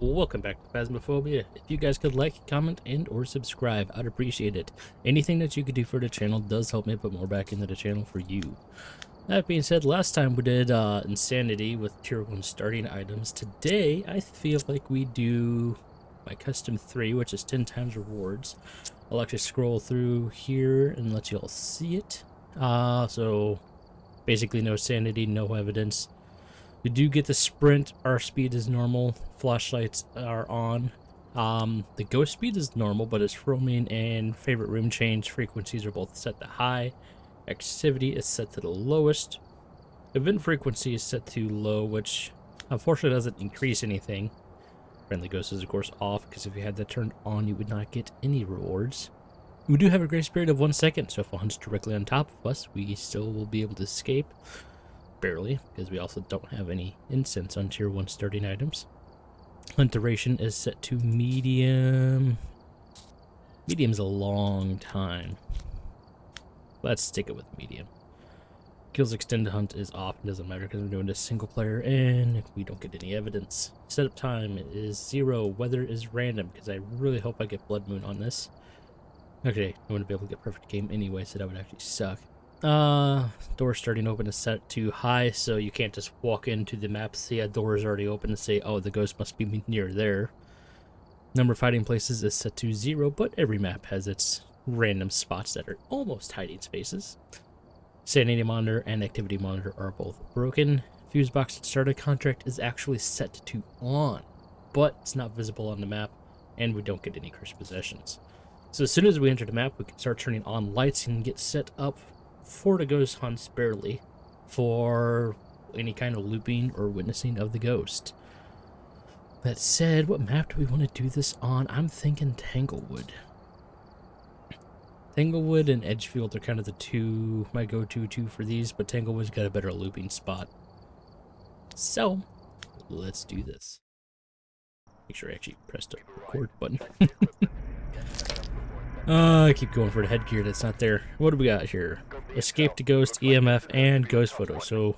Welcome back to Phasmophobia. If you guys could like, comment, and or subscribe, I'd appreciate it. Anything that you could do for the channel does help me put more back into the channel for you. That being said, last time we did Insanity with tier 1 starting items. Today, I feel like we do my custom 3, which is 10 times rewards. I'll actually scroll through here and let you all see it. So basically no sanity, no evidence. We do get the sprint, our speed is normal, flashlights are on. The ghost speed is normal, but its roaming and favorite room change frequencies are both set to high. Activity is set to the lowest. Event frequency is set to low, which unfortunately doesn't increase anything. Friendly ghost is of course off, because if you had that turned on, you would not get any rewards. We do have a grace period of 1 second, so if a hunt's directly on top of us, we still will be able to escape. Barely, because we also don't have any incense on tier 1 starting items. Hunt duration is set to medium. Medium's a long time. Let's stick it with medium. Kills extended hunt is off. It doesn't matter because we're doing this single player and we don't get any evidence. Setup time is 0. Weather is random because I really hope I get Blood Moon on this. Okay, I wouldn't be able to get perfect game anyway, so that would actually suck. Door starting open is set to high, so you can't just walk into the map, see a door is already open and say, oh, the ghost must be near there. Number of hiding places is set to 0, but every map has its random spots that are almost hiding spaces. Sanity monitor and activity monitor are both broken. Fuse box starter contract is actually set to on, but it's not visible on the map, and we don't get any cursed possessions. So as soon as we enter the map, we can start turning on lights and get set up for the ghost hunts barely for any kind of looping or witnessing of the ghost. That said, what map do we want to do this on? I'm thinking Tanglewood. Tanglewood and Edgefield are kind of the two, my go-to two for these, but Tanglewood's got a better looping spot. So, let's do this. Make sure I actually pressed the record button. I keep going for the headgear that's not there. What do we got here? Escape the ghost, EMF, and ghost photo. So,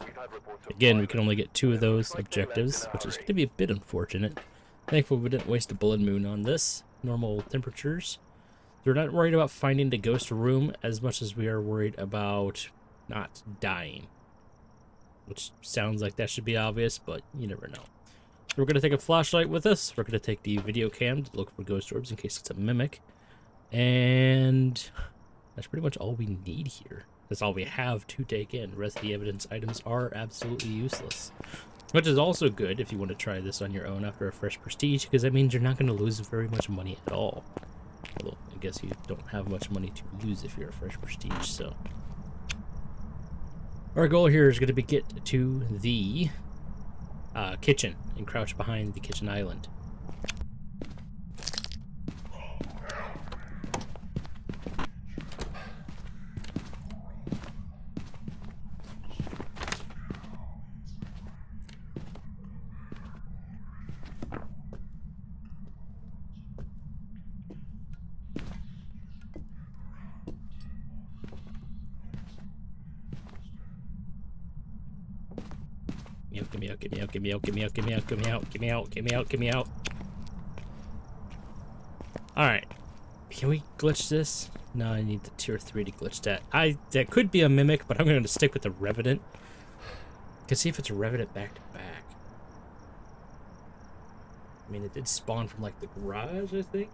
again, we can only get 2 of those objectives, which is going to be a bit unfortunate. Thankfully, we didn't waste a Blood Moon on this. Normal temperatures. We're not worried about finding the ghost room as much as we are worried about not dying. Which sounds like that should be obvious, but you never know. So we're going to take a flashlight with us. We're going to take the video cam to look for ghost orbs in case it's a mimic. And that's pretty much all we need here. That's all we have to take in. The rest of the evidence items are absolutely useless. Which is also good if you want to try this on your own after a fresh prestige, because that means you're not going to lose very much money at all. Although, I guess you don't have much money to lose if you're a fresh prestige, so. Our goal here is going to be get to the kitchen and crouch behind the kitchen island. Get me out, get me out, get me out, get me out, get me out, get me out, get me out, get me out, get me out. Alright. Can we glitch this? No, I need the tier 3 to glitch that. That could be a mimic, but I'm going to stick with the Revenant. Can see if it's a Revenant back to back. I mean, it did spawn from like the garage, I think.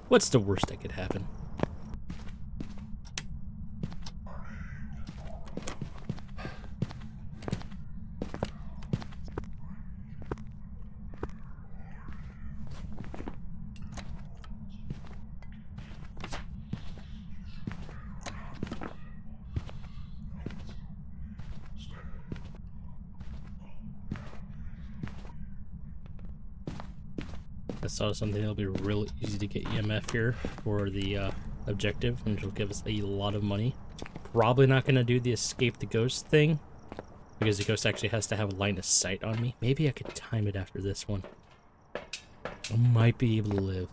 What's the worst that could happen? I saw something that'll be real easy to get EMF here for the objective, which will give us a lot of money. Probably not going to do the escape the ghost thing, because the ghost actually has to have a line of sight on me. Maybe I could time it after this one. I might be able to live.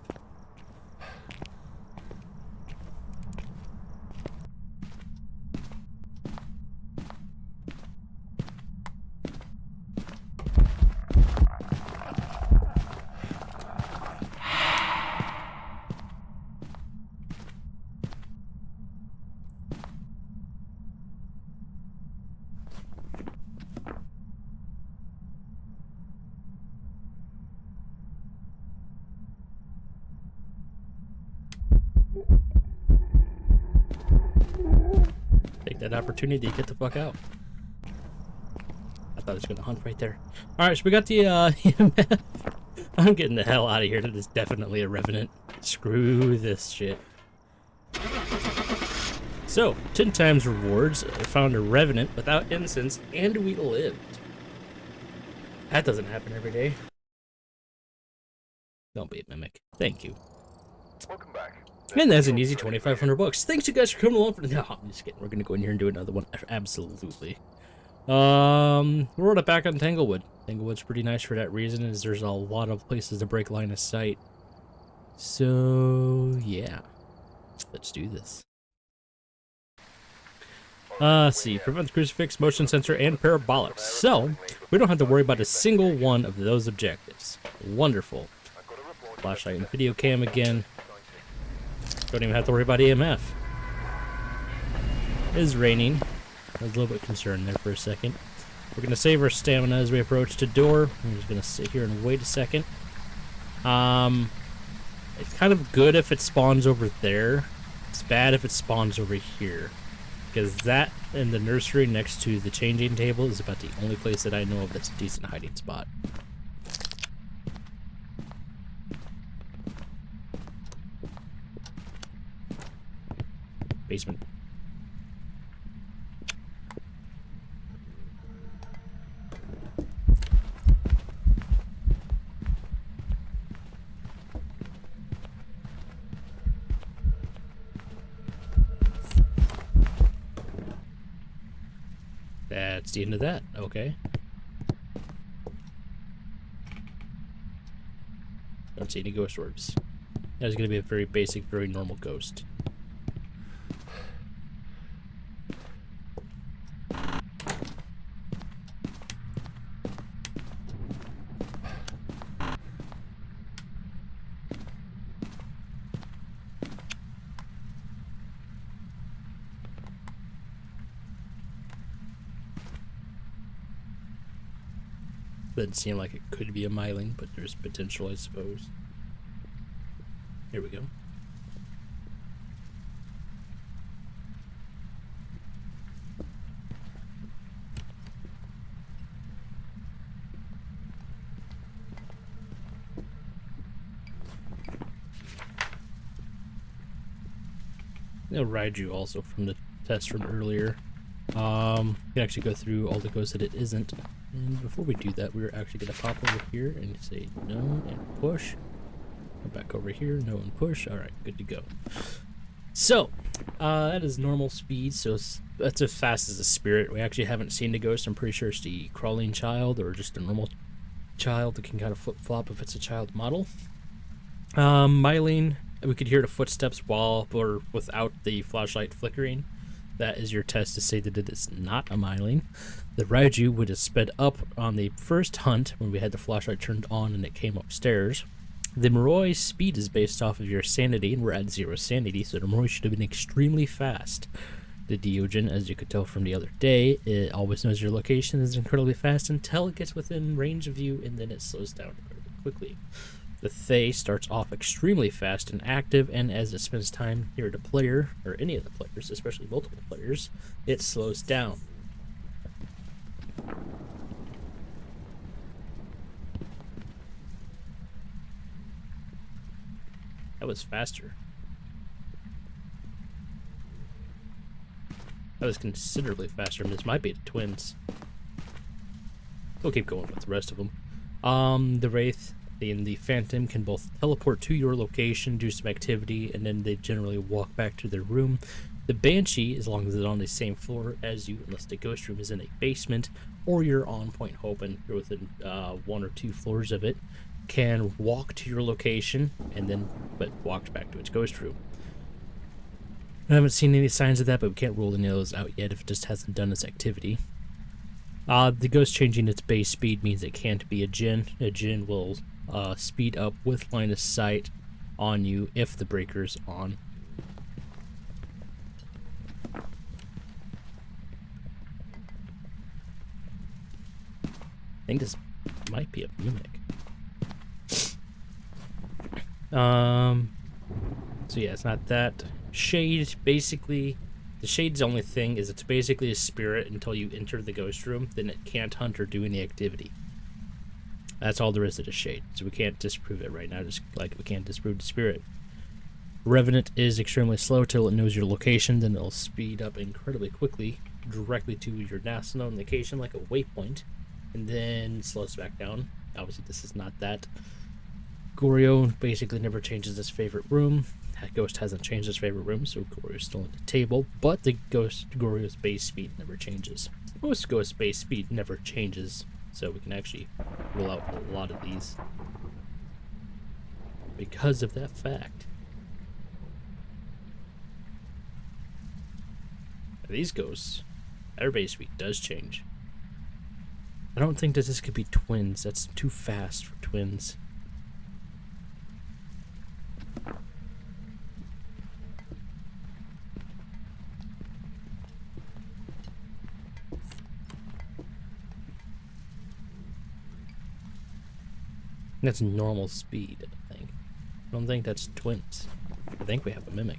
opportunity to get the fuck out. I thought I was gonna hunt right there. Alright, so we got the EMF. I'm getting the hell out of here. That is definitely a revenant. Screw this shit. So, 10 times rewards. I found a revenant without incense, and we lived. That doesn't happen every day. Don't be a mimic. Thank you. Welcome back. And that's an easy 2,500 bucks. Thanks you guys for coming along for the. No, I'm just kidding. We're gonna go in here and do another one. Absolutely. We're back on Tanglewood. Tanglewood's pretty nice for that reason, is there's a lot of places to break line of sight. So yeah, let's do this. Let's see, prevent crucifix, motion sensor, and parabolics. So we don't have to worry about a single one of those objectives. Wonderful. Flashlight and video cam again. Don't even have to worry about EMF. It is raining. I was a little bit concerned there for a second. We're going to save our stamina as we approach the door. I'm just going to sit here and wait a second. It's kind of good if it spawns over there. It's bad if it spawns over here. Because that and the nursery next to the changing table is about the only place that I know of that's a decent hiding spot. Basement. That's the end of that. Okay. Don't see any ghost orbs. That's going to be a very basic, very normal ghost. Doesn't seem like it could be a myling, but there's potential, I suppose. Here we go. They'll ride you also from the test from earlier. You can actually go through all the ghosts that it isn't. And before we do that, we're actually going to pop over here and say no and push. Come back over here, no and push. Alright, good to go. So, that is normal speed, so that's as fast as a spirit. We actually haven't seen the ghost. I'm pretty sure it's the crawling child or just a normal child that can kind of flip-flop if it's a child model. Myling, we could hear the footsteps while or without the flashlight flickering. That is your test to say that it is not a myling. The Raiju would have sped up on the first hunt when we had the flashlight turned on and it came upstairs. The Metroid's speed is based off of your sanity, and we're at 0 sanity, so the Metroid should have been extremely fast. The Diogen, as you could tell from the other day, it always knows your location, is incredibly fast until it gets within range of you, and then it slows down incredibly quickly. The Thay starts off extremely fast and active, and as it spends time near the player, or any of the players, especially multiple players, it slows down. That was faster. That was considerably faster. I mean, this might be the twins. We'll keep going with the rest of them. The Wraith and the Phantom can both teleport to your location, do some activity, and then they generally walk back to their room. The Banshee, as long as it's on the same floor as you, unless the ghost room is in a basement, or you're on Point Hope and you're within 1 or 2 floors of it, can walk to your location and then but walks back to its ghost room. I haven't seen any signs of that, but we can't rule any of those out yet if it just hasn't done its activity. The ghost changing its base speed means it can't be a Djinn. A Djinn will speed up with line of sight on you if the breaker's on. I think this might be a mimic. So yeah, it's not that. Shade, basically, The shade's only thing is it's basically a spirit until you enter the ghost room, then it can't hunt or do any activity. That's all there is to the shade, so we can't disprove it right now, just like we can't disprove the spirit. Revenant is extremely slow till it knows your location, then it'll speed up incredibly quickly directly to your last known location like a waypoint, and then slows back down. Obviously this is not that. Goryo basically never changes his favorite room. That ghost hasn't changed his favorite room, so Goryo's still at the table, but the Goryo's base speed never changes. Most ghost base speed never changes, so we can actually rule out a lot of these because of that fact. These ghosts, their base speed does change. I don't think that this could be twins. That's too fast for twins. That's normal speed, I think. I don't think that's twins. I think we have a mimic.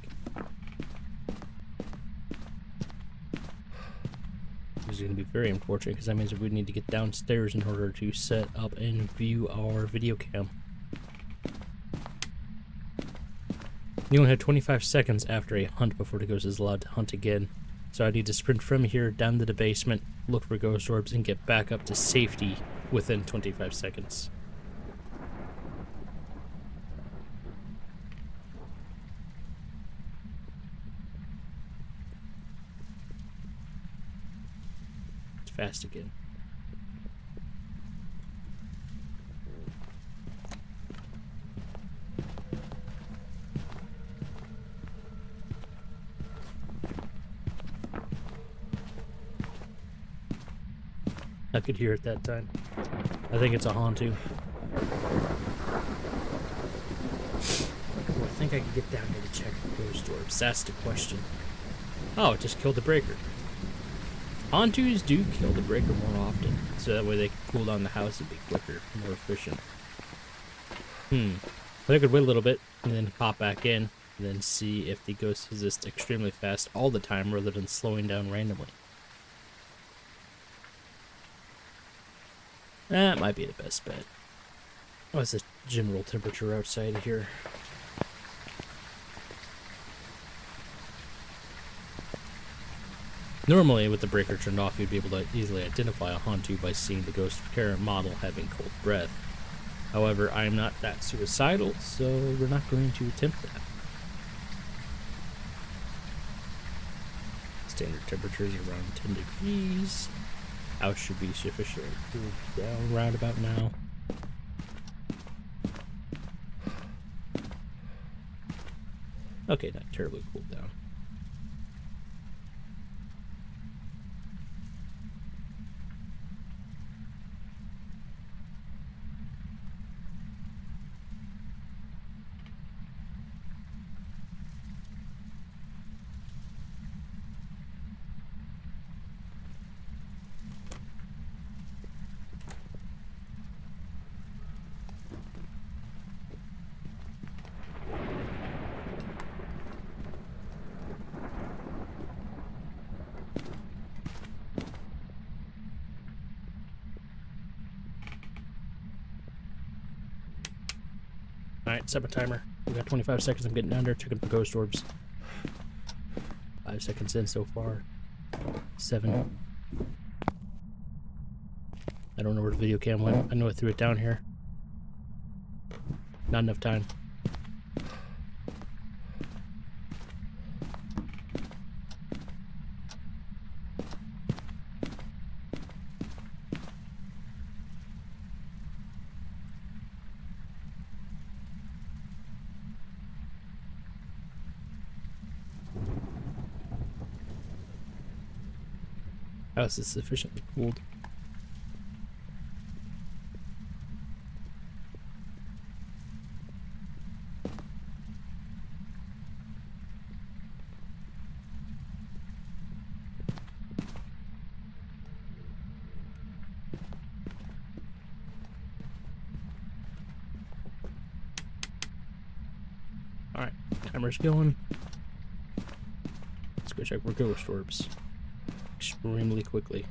This is going to be very unfortunate because that means that we need to get downstairs in order to set up and view our video cam. You only have 25 seconds after a hunt before the ghost is allowed to hunt again. So I need to sprint from here down to the basement, look for ghost orbs, and get back up to safety within 25 seconds. Fast again. I could hear it that time. I think it's a Hantu. Well, I think I can get down here to check the ghost orbs. That's the question. Oh, it just killed the breaker. Hantus do kill the breaker more often, so that way they can cool down the house a bit quicker, more efficient. But I could wait a little bit, and then pop back in, and then see if the ghost is just extremely fast all the time, rather than slowing down randomly. That might be the best bet. What's the general temperature outside here? Normally, with the breaker turned off, you'd be able to easily identify a Hantu by seeing the ghost current model having cold breath. However, I am not that suicidal, so we're not going to attempt that. Standard temperatures around 10 degrees. House should be sufficiently cooled down right about now. Okay, not terribly cooled down. Alright, set my timer. We got 25 seconds. I'm getting down there, checking for ghost orbs. 5 seconds in so far. 7. I don't know where the video cam went. I know I threw it down here. Not enough time. House is sufficiently cooled. Alright, timer's going. Let's go check for ghost orbs extremely quickly.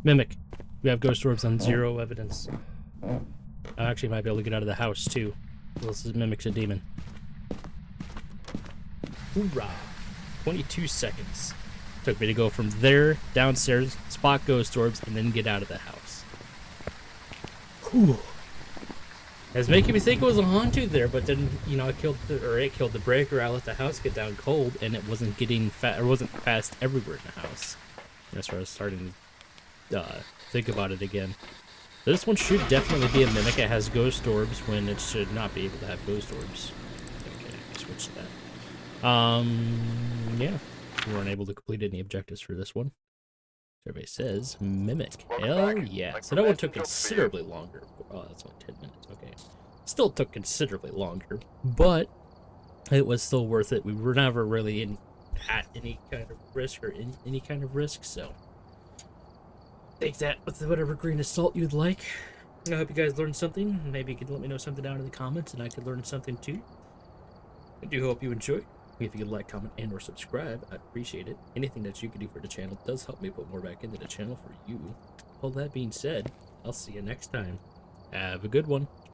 Mimic. We have ghost orbs on 0 evidence. I actually might be able to get out of the house too. This is Mimic's a demon. Hoorah! 22 seconds. Took me to go from there, downstairs, spot ghost orbs, and then get out of the house. Whew. It's making me think it was a haunted there, but then, you know, it killed the breaker. I let the house get down cold, and it wasn't getting wasn't fast everywhere in the house. That's where I was starting to think about it again. This one should definitely be a mimic. It has ghost orbs when it should not be able to have ghost orbs. Okay, switch to that. Yeah. We weren't able to complete any objectives for this one. Survey says mimic. Hell yeah. So that one took considerably longer. Oh, that's only 10 minutes. Okay. Still took considerably longer, but it was still worth it. We were never really at any kind of risk or in any kind of risk, so take that with whatever grain of salt you'd like. I hope you guys learned something. Maybe you could let me know something down in the comments and I could learn something too. I do hope you enjoyed. If you could like, comment, and or subscribe, I'd appreciate it. Anything that you can do for the channel does help me put more back into the channel for you. All that being said, I'll see you next time. Have a good one.